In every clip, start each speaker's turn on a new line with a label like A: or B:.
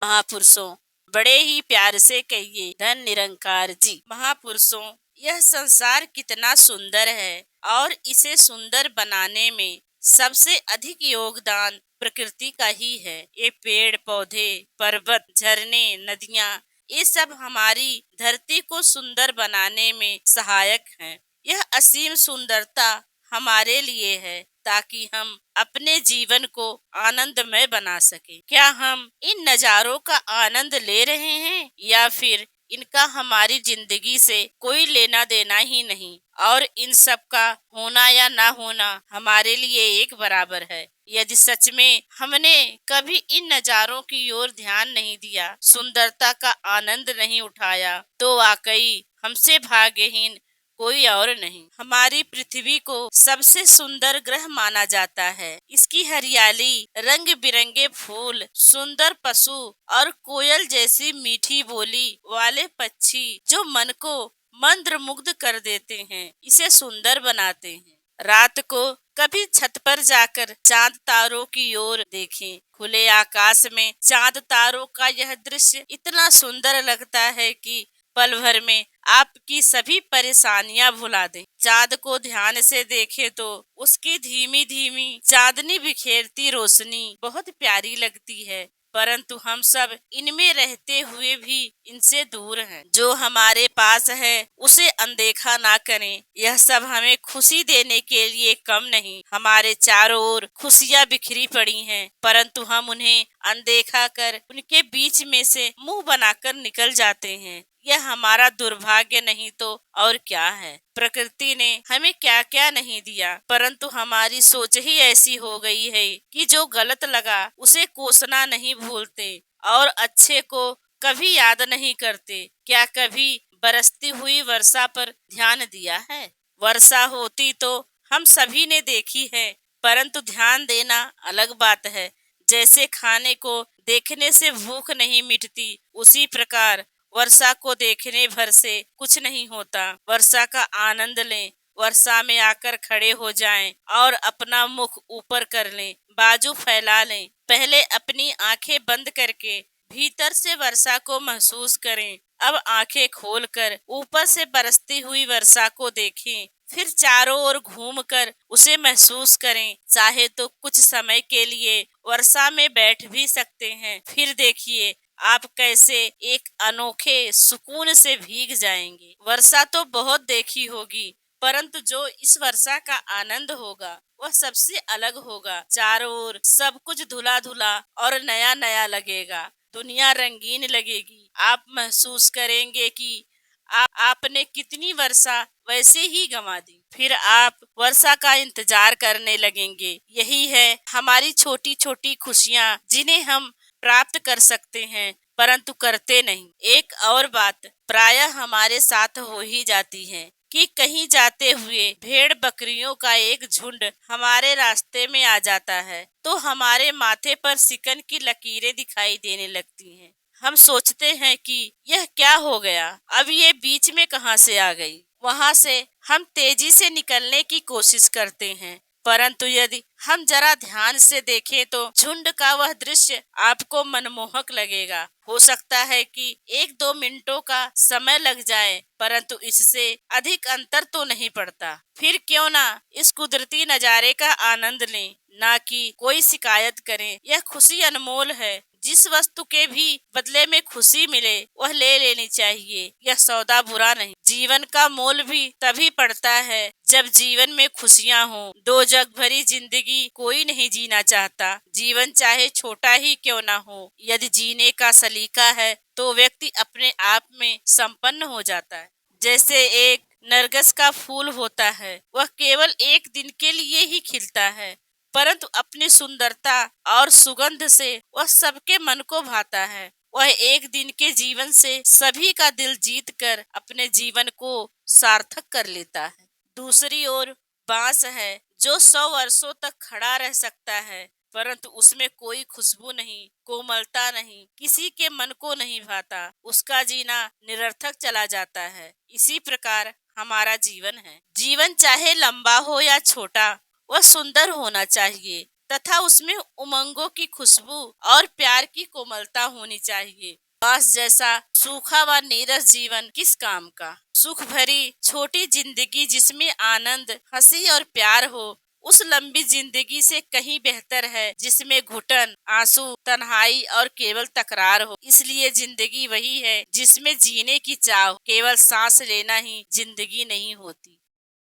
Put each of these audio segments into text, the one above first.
A: महापुरुषों, बड़े ही प्यार से कहिए धन निरंकार जी। महापुरुषों, यह संसार कितना सुंदर है और इसे सुंदर बनाने में सबसे अधिक योगदान प्रकृति का ही है। ये पेड़ पौधे, पर्वत, झरने, नदियाँ, ये सब हमारी धरती को सुंदर बनाने में सहायक हैं। यह असीम सुंदरता हमारे लिए है ताकि हम अपने जीवन को आनंदमय बना सके। क्या हम इन नज़ारों का आनंद ले रहे हैं या फिर इनका हमारी जिंदगी से कोई लेना देना ही नहीं और इन सब का होना या ना होना हमारे लिए एक बराबर है। यदि सच में हमने कभी इन नज़ारों की ओर ध्यान नहीं दिया, सुंदरता का आनंद नहीं उठाया, तो वाकई हमसे भाग्यहीन कोई और नहीं। हमारी पृथ्वी को सबसे सुंदर ग्रह माना जाता है। इसकी हरियाली, रंग बिरंगे फूल, सुंदर पशु और कोयल जैसी मीठी बोली वाले पक्षी जो मन को मंत्रमुग्ध कर देते हैं, इसे सुंदर बनाते हैं। रात को कभी छत पर जाकर चांद तारों की ओर देखें। खुले आकाश में चांद तारों का यह दृश्य इतना सुंदर लगता है कि पल भर में आपकी सभी परेशानियां भुला दें। चांद को ध्यान से देखें तो उसकी धीमी धीमी चांदनी बिखेरती रोशनी बहुत प्यारी लगती है, परंतु हम सब इनमें रहते हुए भी इनसे दूर हैं। जो हमारे पास है उसे अनदेखा ना करें। यह सब हमें खुशी देने के लिए कम नहीं। हमारे चारों ओर खुशियां बिखरी पड़ी हैं, परंतु हम उन्हें अनदेखा कर उनके बीच में से मुंह बनाकर निकल जाते हैं। यह हमारा दुर्भाग्य नहीं तो और क्या है। प्रकृति ने हमें क्या क्या नहीं दिया, परंतु हमारी सोच ही ऐसी हो गई है कि जो गलत लगा उसे कोसना नहीं भूलते और अच्छे को कभी याद नहीं करते। क्या कभी बरसती हुई वर्षा पर ध्यान दिया है? वर्षा होती तो हम सभी ने देखी है, परंतु ध्यान देना अलग बात है। जैसे खाने को देखने से भूख नहीं मिटती, उसी प्रकार वर्षा को देखने भर से कुछ नहीं होता। वर्षा का आनंद लें, वर्षा में आकर खड़े हो जाएं और अपना मुख ऊपर कर लें, बाजू फैला लें। पहले अपनी आंखें बंद करके भीतर से वर्षा को महसूस करें। अब आंखें खोलकर ऊपर से बरसती हुई वर्षा को देखें। फिर चारों ओर घूमकर उसे महसूस करें। चाहे तो कुछ समय के लिए वर्षा में बैठ भी सकते हैं। फिर देखिए आप कैसे एक अनोखे सुकून से भीग जाएंगे। वर्षा तो बहुत देखी होगी, परंतु जो इस वर्षा का आनंद होगा वह सबसे अलग होगा। चारों ओर सब कुछ धुला धुला और नया नया लगेगा। दुनिया रंगीन लगेगी। आप महसूस करेंगे कि आपने कितनी वर्षा वैसे ही गंवा दी। फिर आप वर्षा का इंतजार करने लगेंगे। यही है हमारी छोटी छोटी खुशियाँ जिन्हें हम प्राप्त कर सकते हैं, परंतु करते नहीं। एक और बात प्रायः हमारे साथ हो ही जाती है कि कहीं जाते हुए भेड़ बकरियों का एक झुंड हमारे रास्ते में आ जाता है तो हमारे माथे पर सिकन की लकीरें दिखाई देने लगती हैं। हम सोचते हैं कि यह क्या हो गया, अब ये बीच में कहां से आ गई। वहां से हम तेजी से निकलने की कोशिश करते हैं, परंतु यदि हम जरा ध्यान से देखें तो झुंड का वह दृश्य आपको मनमोहक लगेगा। हो सकता है कि 1-2 मिनटों का समय लग जाए, परंतु इससे अधिक अंतर तो नहीं पड़ता। फिर क्यों ना इस कुदरती नज़ारे का आनंद लें, ना कि कोई शिकायत करें। यह खुशी अनमोल है। जिस वस्तु के भी बदले में खुशी मिले वह ले लेनी चाहिए। यह सौदा बुरा नहीं। जीवन का मोल भी तभी पड़ता है जब जीवन में खुशियाँ हों। दो जग भरी जिंदगी कोई नहीं जीना चाहता। जीवन चाहे छोटा ही क्यों ना हो, यदि जीने का सलीका है तो व्यक्ति अपने आप में संपन्न हो जाता है। जैसे एक नरगिस का फूल होता है, वह केवल एक दिन के लिए ही खिलता है, परंतु अपनी सुंदरता और सुगंध से वह सबके मन को भाता है। वह एक दिन के जीवन से सभी का दिल जीत कर अपने जीवन को सार्थक कर लेता है। दूसरी ओर बांस है जो 100 वर्षों तक खड़ा रह सकता है, परंतु उसमें कोई खुशबू नहीं, कोमलता नहीं, किसी के मन को नहीं भाता। उसका जीना निरर्थक चला जाता है। इसी प्रकार हमारा जीवन है। जीवन चाहे लंबा हो या छोटा, वह सुंदर होना चाहिए तथा उसमें उमंगों की खुशबू और प्यार की कोमलता होनी चाहिए। बांस जैसा सूखा व नीरस जीवन किस काम का। सुख भरी छोटी जिंदगी जिसमें आनंद, हंसी और प्यार हो, उस लंबी जिंदगी से कहीं बेहतर है जिसमें घुटन, आंसू, तन्हाई और केवल तकरार हो। इसलिए जिंदगी वही है जिसमें जीने की चाह, केवल सांस लेना ही जिंदगी नहीं होती।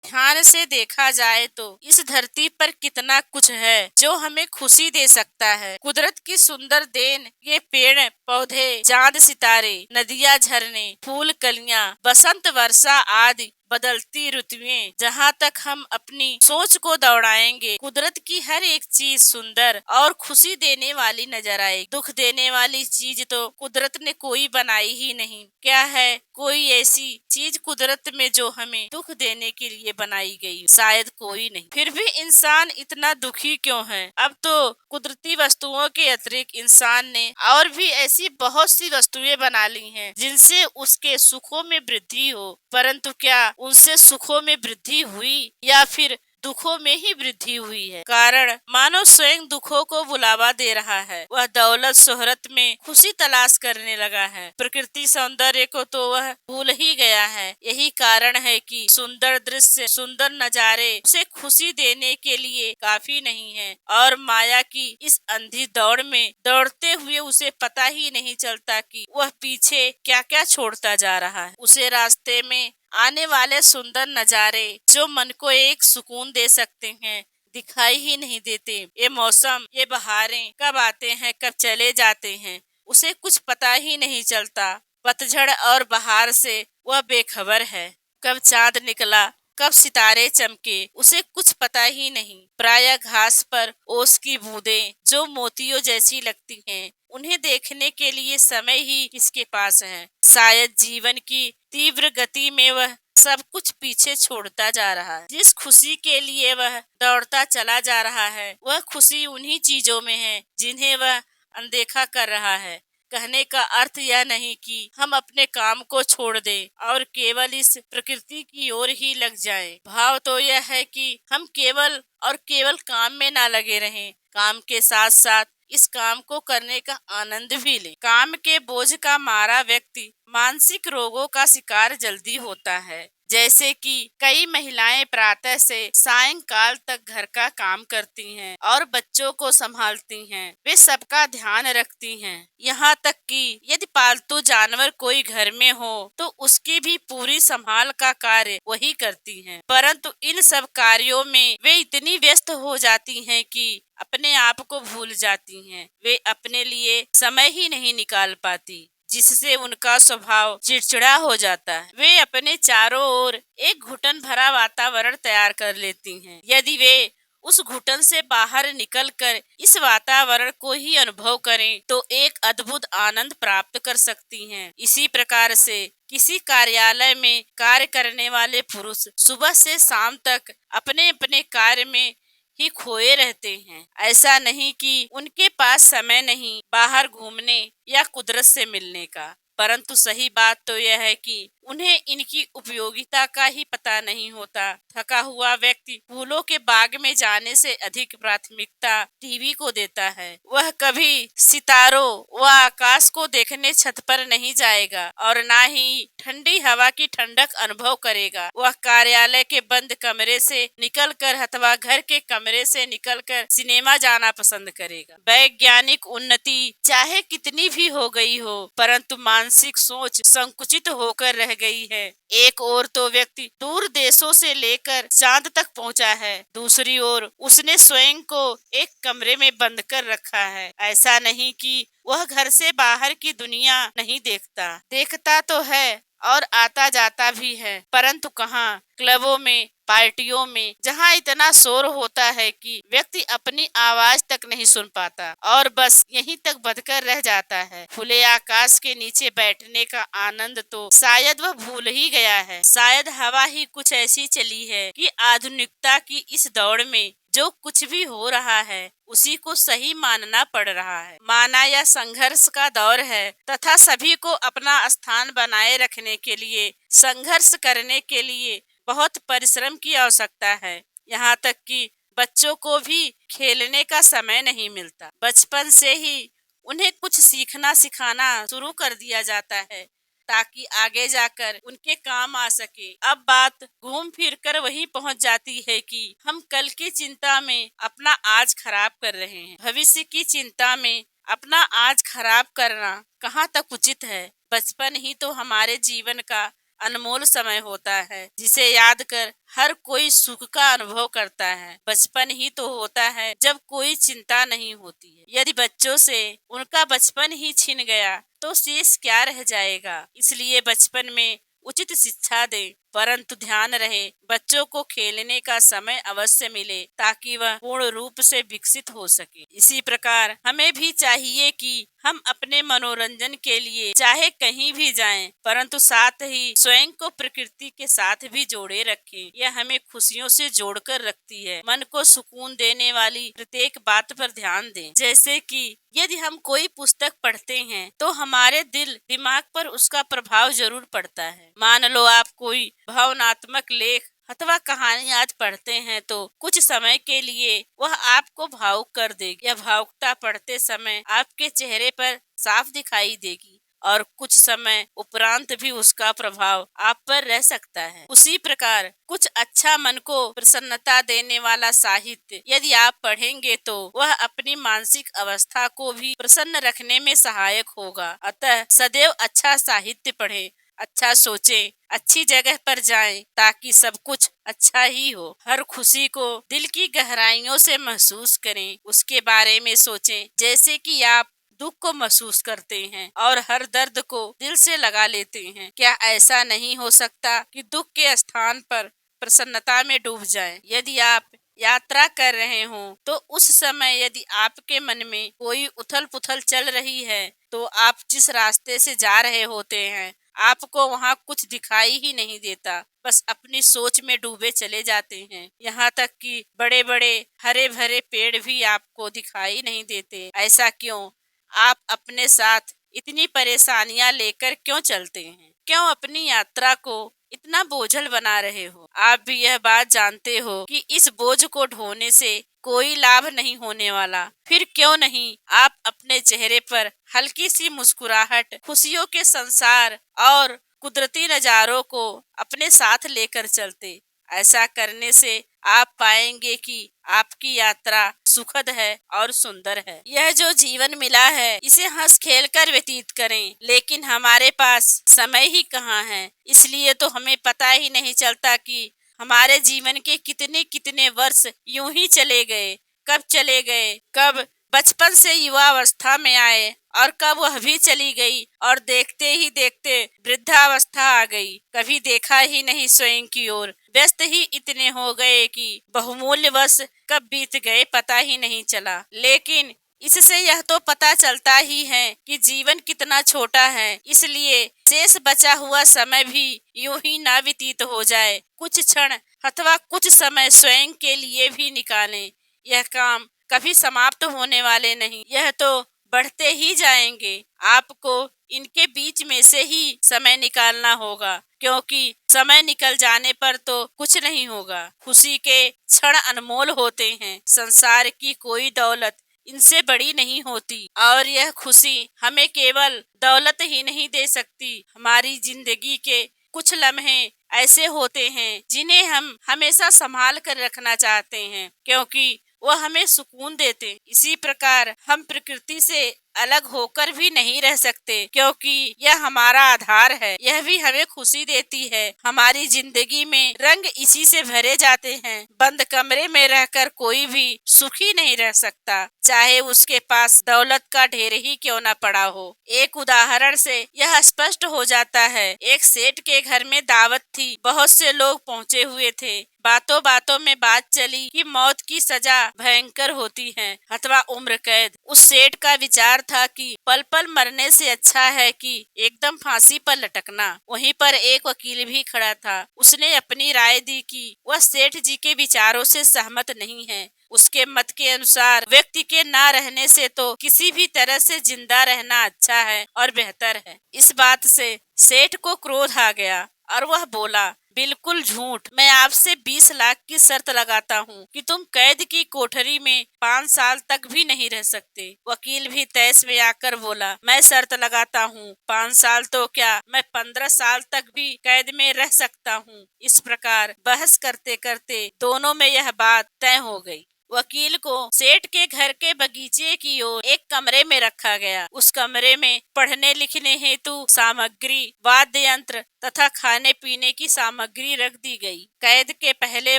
A: ध्यान से देखा जाए तो इस धरती पर कितना कुछ है जो हमें खुशी दे सकता है। कुदरत की सुंदर देन ये पेड़ पौधे, चांद सितारे, नदियां, झरने, फूल कलियां, बसंत वर्षा आदि बदलती ऋतुएं, जहाँ तक हम अपनी सोच को दौड़ाएंगे कुदरत की हर एक चीज सुंदर और खुशी देने वाली नजर आएगी। दुख देने वाली चीज तो कुदरत ने कोई बनाई ही नहीं। क्या है कोई ऐसी चीज कुदरत में जो हमें दुख देने के लिए बनाई गई? शायद कोई नहीं। फिर भी इंसान इतना दुखी क्यों है? अब तो कुदरती वस्तुओं के अतिरिक्त इंसान ने और भी ऐसी बहुत सी वस्तुएं बना ली हैं जिनसे उसके सुखों में वृद्धि हो, परंतु क्या उनसे सुखों में वृद्धि हुई या फिर दुखों में ही वृद्धि हुई है? कारण मानव स्वयं दुखों को बुलावा दे रहा है। वह दौलत शोहरत में खुशी तलाश करने लगा है। प्रकृति सौंदर्य को तो वह भूल ही गया है। यही कारण है कि सुंदर दृश्य, सुंदर नजारे उसे खुशी देने के लिए काफी नहीं है और माया की इस अंधी दौड़ में दौड़ते हुए उसे पता ही नहीं चलता कि वह पीछे क्या क्या छोड़ता जा रहा है। उसे रास्ते में आने वाले सुंदर नजारे जो मन को एक सुकून दे सकते हैं दिखाई ही नहीं देते। ये मौसम, ये बहारें कब आते हैं कब चले जाते हैं उसे कुछ पता ही नहीं चलता। पतझड़ और बहार से वह बेखबर है। कब चांद निकला, कब सितारे चमके उसे कुछ पता ही नहीं। प्रायः घास पर ओस की बूंदें जो मोतियों जैसी लगती हैं, उन्हें देखने के लिए समय ही किसके पास है। शायद जीवन की तीव्र गति में वह सब कुछ पीछे छोड़ता जा रहा है। जिस खुशी के लिए वह दौड़ता चला जा रहा है वह खुशी उन्हीं चीजों में है जिन्हें वह अनदेखा कर रहा है। कहने का अर्थ यह नहीं कि हम अपने काम को छोड़ दें और केवल इस प्रकृति की ओर ही लग जाएं। भाव तो यह है कि हम केवल काम में ना लगे रहें, काम के साथ साथ इस काम को करने का आनंद भी लें। काम के बोझ का मारा व्यक्ति मानसिक रोगों का शिकार जल्दी होता है। जैसे कि कई महिलाएं प्रातः से सायंकाल तक घर का काम करती हैं और बच्चों को संभालती हैं। वे सबका ध्यान रखती हैं। यहाँ तक कि यदि पालतू जानवर कोई घर में हो तो उसकी भी पूरी संभाल का कार्य वही करती हैं। परंतु इन सब कार्यों में वे इतनी व्यस्त हो जाती हैं कि अपने आप को भूल जाती हैं। वे अपने लिए समय ही नहीं निकाल पाती, जिससे उनका स्वभाव चिड़चिड़ा हो जाता है। वे अपने चारों ओर एक घुटन भरा वातावरण तैयार कर लेती हैं। यदि वे उस घुटन से बाहर निकलकर इस वातावरण को ही अनुभव करें तो एक अद्भुत आनंद प्राप्त कर सकती हैं। इसी प्रकार से किसी कार्यालय में कार्य करने वाले पुरुष सुबह से शाम तक अपने अपने कार्य में ही खोए रहते हैं। ऐसा नहीं कि उनके पास समय नहीं बाहर घूमने या कुदरत से मिलने का, परंतु सही बात तो यह है कि उन्हें इनकी उपयोगिता का ही पता नहीं होता। थका हुआ व्यक्ति फूलों के बाग में जाने से अधिक प्राथमिकता टीवी को देता है। वह कभी सितारों व आकाश को देखने छत पर नहीं जाएगा और ना ही ठंडी हवा की ठंडक अनुभव करेगा। वह कार्यालय के बंद कमरे से निकलकर अथवा घर के कमरे से निकलकर सिनेमा जाना पसंद करेगा। वैज्ञानिक उन्नति चाहे कितनी भी हो गई हो, परंतु मानसिक सोच संकुचित होकर रह गई है। एक ओर तो व्यक्ति दूर देशों से लेकर चांद तक पहुंचा है, दूसरी ओर उसने स्वयं को एक कमरे में बंद कर रखा है। ऐसा नहीं कि वह घर से बाहर की दुनिया नहीं देखता तो है और आता जाता भी है, परंतु कहाँ? क्लबों में, पार्टियों में, जहाँ इतना शोर होता है कि व्यक्ति अपनी आवाज तक नहीं सुन पाता और बस यहीं तक बंधकर रह जाता है। खुले आकाश के नीचे बैठने का आनंद तो शायद वह भूल ही गया है। शायद हवा ही कुछ ऐसी चली है कि आधुनिकता की इस दौड़ में जो कुछ भी हो रहा है उसी को सही मानना पड़ रहा है। माना यह संघर्ष का दौर है तथा सभी को अपना स्थान बनाए रखने के लिए संघर्ष करने के लिए बहुत परिश्रम की आवश्यकता है। यहाँ तक कि बच्चों को भी खेलने का समय नहीं मिलता। बचपन से ही उन्हें कुछ सीखना सिखाना शुरू कर दिया जाता है ताकि आगे जाकर उनके काम आ सके। अब बात घूम फिर कर वही पहुंच जाती है कि हम कल की चिंता में अपना आज खराब कर रहे हैं। भविष्य की चिंता में अपना आज खराब करना कहाँ तक उचित है। बचपन ही तो हमारे जीवन का अनमोल समय होता है जिसे याद कर हर कोई सुख का अनुभव करता है। बचपन ही तो होता है जब कोई चिंता नहीं होती है। यदि बच्चों से उनका बचपन ही छिन गया तो शेष क्या रह जाएगा। इसलिए बचपन में उचित शिक्षा दें, परंतु ध्यान रहे बच्चों को खेलने का समय अवश्य मिले ताकि वह पूर्ण रूप से विकसित हो सके। इसी प्रकार हमें भी चाहिए कि हम अपने मनोरंजन के लिए चाहे कहीं भी जाएं, परंतु साथ ही स्वयं को प्रकृति के साथ भी जोड़े रखें। यह हमें खुशियों से जोड़कर रखती है। मन को सुकून देने वाली प्रत्येक बात पर ध्यान दें। जैसे कि यदि हम कोई पुस्तक पढ़ते हैं तो हमारे दिल दिमाग पर उसका प्रभाव जरूर पड़ता है। मान लो आप कोई भावनात्मक लेख अथवा कहानी आज पढ़ते हैं तो कुछ समय के लिए वह आपको भावुक कर देगी। यह भावुकता पढ़ते समय आपके चेहरे पर साफ दिखाई देगी और कुछ समय उपरांत भी उसका प्रभाव आप पर रह सकता है। उसी प्रकार कुछ अच्छा मन को प्रसन्नता देने वाला साहित्य यदि आप पढ़ेंगे तो वह अपनी मानसिक अवस्था को भी प्रसन्न रखने में सहायक होगा। अतः सदैव अच्छा साहित्य पढ़ें, अच्छा सोचें, अच्छी जगह पर जाएं ताकि सब कुछ अच्छा ही हो। हर खुशी को दिल की गहराइयों से महसूस करें, उसके बारे में सोचें जैसे कि आप दुख को महसूस करते हैं और हर दर्द को दिल से लगा लेते हैं। क्या ऐसा नहीं हो सकता कि दुख के स्थान पर प्रसन्नता में डूब जाएं? यदि आप यात्रा कर रहे हों तो उस समय यदि आपके मन में कोई उथल पुथल चल रही है तो आप जिस रास्ते से जा रहे होते हैं आपको वहाँ कुछ दिखाई ही नहीं देता, बस अपनी सोच में डूबे चले जाते हैं। यहाँ तक कि बड़े बड़े हरे भरे पेड़ भी आपको दिखाई नहीं देते। ऐसा क्यों? आप अपने साथ इतनी परेशानियां लेकर क्यों चलते हैं? क्यों अपनी यात्रा को इतना बोझल बना रहे हो? आप भी यह बात जानते हो कि इस बोझ को ढोने से कोई लाभ नहीं होने वाला। फिर क्यों नहीं आप अपने चेहरे पर हल्की सी मुस्कुराहट, खुशियों के संसार और कुदरती नजारों को अपने साथ लेकर चलते। ऐसा करने से आप पाएंगे कि आपकी यात्रा सुखद है और सुंदर है। यह जो जीवन मिला है इसे हंस खेल कर व्यतीत करें, लेकिन हमारे पास समय ही कहाँ है। इसलिए तो हमें पता ही नहीं चलता कि हमारे जीवन के कितने कितने वर्ष यूं ही चले गए। कब चले गए, कब बचपन से युवा अवस्था में आए और कब वह भी चली गई और देखते ही देखते वृद्धावस्था आ गई। कभी देखा ही नहीं स्वयं की ओर, व्यस्त ही इतने हो गए कि बहुमूल्य वर्ष कब बीत गए पता ही नहीं चला। लेकिन इससे यह तो पता चलता ही है कि जीवन कितना छोटा है, इसलिए शेष बचा हुआ समय भी यूं ही ना व्यतीत हो जाए। कुछ क्षण अथवा कुछ समय स्वयं के लिए भी निकालें। यह काम कभी समाप्त होने वाले नहीं, यह तो बढ़ते ही जाएंगे। आपको इनके बीच में से ही समय निकालना होगा, क्योंकि समय निकल जाने पर तो कुछ नहीं होगा। खुशी के क्षण अनमोल होते हैं। संसार की कोई दौलत इनसे बड़ी नहीं होती और यह खुशी हमें केवल दौलत ही नहीं दे सकती। हमारी जिंदगी के कुछ लम्हे ऐसे होते हैं जिन्हें हम हमेशा संभाल कर रखना चाहते हैं, क्योंकि वह हमें सुकून देते। इसी प्रकार हम प्रकृति से अलग होकर भी नहीं रह सकते, क्योंकि यह हमारा आधार है। यह भी हमें खुशी देती है। हमारी जिंदगी में रंग इसी से भरे जाते हैं। बंद कमरे में रहकर कोई भी सुखी नहीं रह सकता, चाहे उसके पास दौलत का ढेर ही क्यों न पड़ा हो। एक उदाहरण से यह स्पष्ट हो जाता है। एक सेठ के घर में दावत थी। बहुत से लोग पहुँचे हुए थे। बातों बातों में बात चली कि मौत की सजा भयंकर होती है अथवा उम्र कैद। उस सेठ का विचार था कि पल पल मरने से अच्छा है कि एकदम फांसी पर लटकना। वहीं पर एक वकील भी खड़ा था। उसने अपनी राय दी कि वह सेठ जी के विचारों से सहमत नहीं है। उसके मत के अनुसार व्यक्ति के ना रहने से तो किसी भी तरह से जिंदा रहना अच्छा है और बेहतर है। इस बात से सेठ को क्रोध आ गया और वह बोला, बिल्कुल झूठ। मैं आपसे 20 लाख की शर्त लगाता हूँ कि तुम कैद की कोठरी में 5 साल तक भी नहीं रह सकते। वकील भी तैस में आकर बोला, मैं शर्त लगाता हूँ 5 साल तो क्या, मैं 15 साल तक भी कैद में रह सकता हूँ। इस प्रकार बहस करते करते दोनों में यह बात तय हो गई। वकील को सेठ के घर के बगीचे की ओर एक कमरे में रखा गया। उस कमरे में पढ़ने लिखने हेतु सामग्री, वाद्य यंत्र तथा खाने पीने की सामग्री रख दी गई। कैद के पहले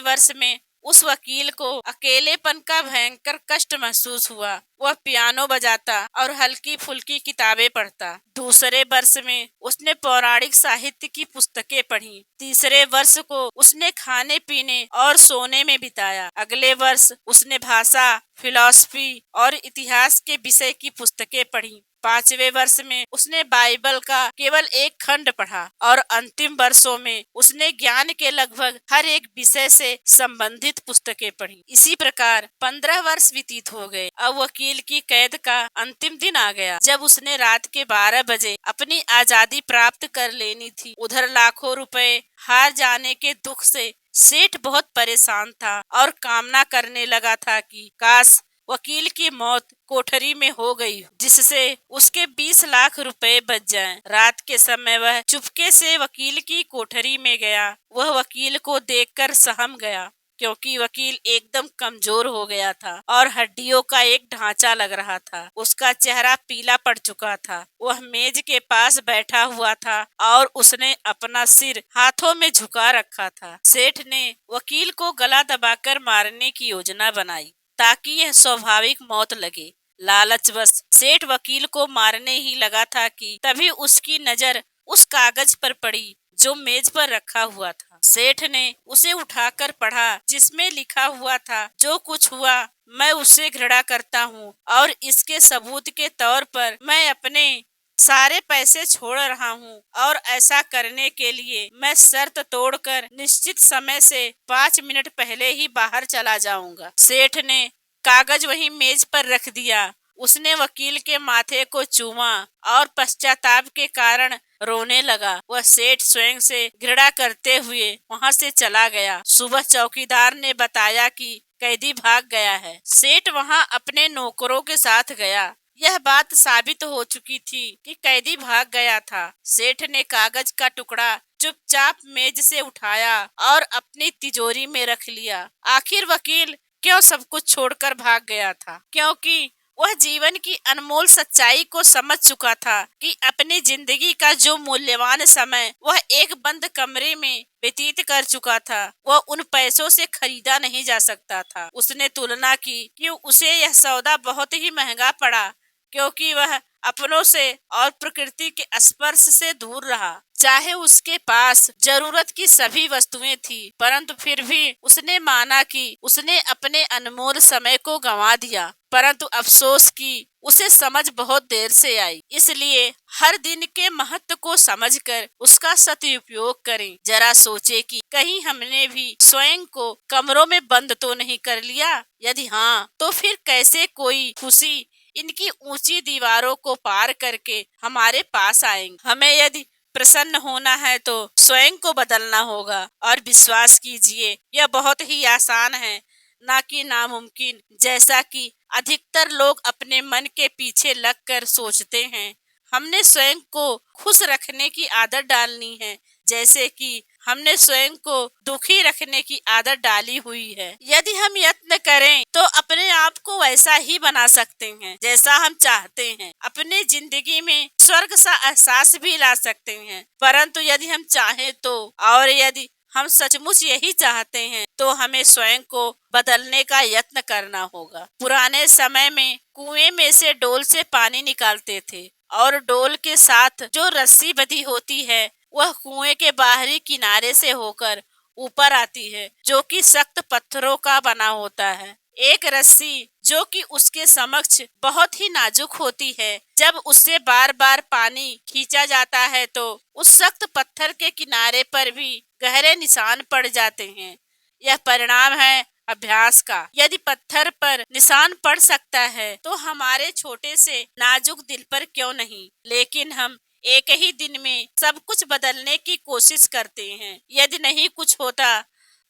A: वर्ष में उस वकील को अकेलेपन का भयंकर कष्ट महसूस हुआ। वह पियानो बजाता और हल्की फुल्की किताबें पढ़ता। दूसरे वर्ष में उसने पौराणिक साहित्य की पुस्तकें पढ़ी। तीसरे वर्ष को उसने खाने पीने और सोने में बिताया। अगले वर्ष उसने भाषा, फिलॉसफी और इतिहास के विषय की पुस्तकें पढ़ी। 5वें वर्ष में उसने बाइबल का केवल एक खंड पढ़ा और अंतिम वर्षों में उसने ज्ञान के लगभग हर एक विषय से संबंधित पुस्तकें पढ़ी। इसी प्रकार 15 वर्ष व्यतीत हो गए। अब वकील की कैद का अंतिम दिन आ गया, जब उसने रात के 12 बजे अपनी आजादी प्राप्त कर लेनी थी। उधर लाखों रुपए हार जाने के दुख से सेठ बहुत परेशान था और कामना करने लगा था कि काश वकील की मौत कोठरी में हो गई, जिससे उसके 20 लाख रुपए बच जाएं। रात के समय वह चुपके से वकील की कोठरी में गया। वह वकील को देखकर सहम गया, क्योंकि वकील एकदम कमजोर हो गया था और हड्डियों का एक ढांचा लग रहा था। उसका चेहरा पीला पड़ चुका था। वह मेज के पास बैठा हुआ था और उसने अपना सिर हाथों में झुका रखा था। सेठ ने वकील को गला दबाकर मारने की योजना बनाई, ताकि यह स्वाभाविक मौत लगे। लालचवश सेठ वकील को मारने ही लगा था कि तभी उसकी नजर उस कागज पर पड़ी जो मेज पर रखा हुआ था। सेठ ने उसे उठाकर पढ़ा, जिसमें लिखा हुआ था, जो कुछ हुआ मैं उससे घृणा करता हूँ और इसके सबूत के तौर पर मैं अपने सारे पैसे छोड़ रहा हूँ और ऐसा करने के लिए मैं शर्त तोड़कर निश्चित समय से 5 मिनट पहले ही बाहर चला जाऊंगा। सेठ ने कागज वहीं मेज पर रख दिया। उसने वकील के माथे को चूमा और पश्चाताप के कारण रोने लगा। वह सेठ स्वयं से घृणा करते हुए वहां से चला गया। सुबह चौकीदार ने बताया कि कैदी भाग गया है। सेठ वहां अपने नौकरों के साथ गया। यह बात साबित हो चुकी थी कि कैदी भाग गया था। सेठ ने कागज का टुकड़ा चुपचाप मेज से उठाया और अपनी तिजोरी में रख लिया। आखिर वकील क्यों सब कुछ छोड़कर भाग गया था? क्योंकि वह जीवन की अनमोल सच्चाई को समझ चुका था कि अपनी जिंदगी का जो मूल्यवान समय वह एक बंद कमरे में व्यतीत कर चुका था, वह उन पैसों से खरीदा नहीं जा सकता था। उसने तुलना की कि उसे यह सौदा बहुत ही महंगा पड़ा, क्योंकि वह अपनों से और प्रकृति के स्पर्श से दूर रहा। चाहे उसके पास जरूरत की सभी वस्तुएं थी, परंतु फिर भी उसने माना कि उसने अपने अनमोल समय को गंवा दिया। परंतु अफसोस की उसे समझ बहुत देर से आई। इसलिए हर दिन के महत्व को समझकर उसका सदुपयोग करें। जरा सोचे कि कहीं हमने भी स्वयं को कमरों में बंद तो नहीं कर लिया। यदि हाँ, तो फिर कैसे कोई खुशी इनकी ऊंची दीवारों को पार करके हमारे पास आएंगे। हमें यदि प्रसन्न होना है तो स्वयं को बदलना होगा। और विश्वास कीजिए, यह बहुत ही आसान है, ना कि नामुमकिन, जैसा कि अधिकतर लोग अपने मन के पीछे लगकर सोचते हैं। हमने स्वयं को खुश रखने की आदत डालनी है, जैसे कि हमने स्वयं को दुखी रखने की आदत डाली हुई है। यदि हम यत्न करें तो अपने आप को वैसा ही बना सकते हैं जैसा हम चाहते हैं। अपने जिंदगी में स्वर्ग सा एहसास भी ला सकते हैं। परंतु यदि हम चाहें तो, और यदि हम सचमुच यही चाहते हैं, तो हमें स्वयं को बदलने का यत्न करना होगा। पुराने समय में कुएं में से डोल से पानी निकालते थे और डोल के साथ जो रस्सी बंधी होती है वह कुएं के बाहरी किनारे से होकर ऊपर आती है, जो कि सख्त पत्थरों का बना होता है। एक रस्सी जो कि उसके समक्ष बहुत ही नाजुक होती है, जब उससे बार बार पानी खींचा जाता है तो उस सख्त पत्थर के किनारे पर भी गहरे निशान पड़ जाते हैं। यह परिणाम है अभ्यास का। यदि पत्थर पर निशान पड़ सकता है तो हमारे छोटे से नाजुक दिल पर क्यों नहीं। लेकिन हम एक ही दिन में सब कुछ बदलने की कोशिश करते हैं। यदि नहीं कुछ होता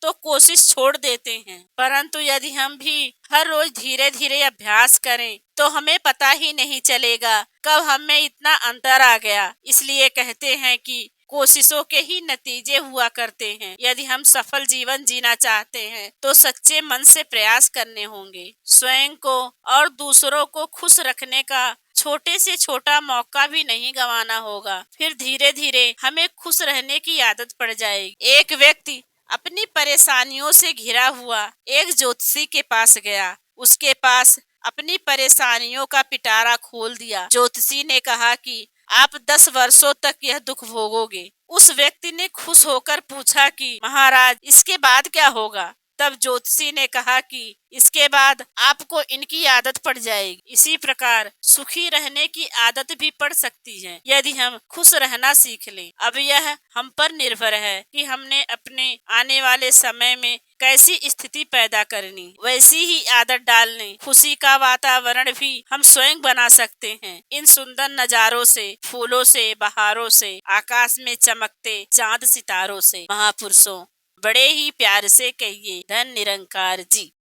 A: तो कोशिश छोड़ देते हैं, परंतु यदि हम भी हर रोज धीरे धीरे अभ्यास करें तो हमें पता ही नहीं चलेगा कब हम में इतना अंतर आ गया। इसलिए कहते हैं कि कोशिशों के ही नतीजे हुआ करते हैं। यदि हम सफल जीवन जीना चाहते हैं तो सच्चे मन से प्रयास करने होंगे। स्वयं को और दूसरों को खुश रखने का छोटे से छोटा मौका भी नहीं गंवाना होगा। फिर धीरे धीरे हमें खुश रहने की आदत पड़ जाएगी। एक व्यक्ति अपनी परेशानियों से घिरा हुआ एक ज्योतिषी के पास गया। उसके पास अपनी परेशानियों का पिटारा खोल दिया। ज्योतिषी ने कहा कि आप 10 वर्षों तक यह दुख भोगोगे। उस व्यक्ति ने खुश होकर पूछा कि महाराज, इसके बाद क्या होगा? तब ज्योतिषी ने कहा कि इसके बाद आपको इनकी आदत पड़ जाएगी। इसी प्रकार सुखी रहने की आदत भी पड़ सकती है यदि हम खुश रहना सीख लें। अब यह हम पर निर्भर है कि हमने अपने आने वाले समय में कैसी स्थिति पैदा करनी, वैसी ही आदत डालने। खुशी का वातावरण भी हम स्वयं बना सकते हैं। इन सुंदर नजारों से, फूलों से, बहारों से, आकाश में चमकते चांद सितारों से। महापुरुषों, बड़े ही प्यार से कहिए, धन निरंकार जी।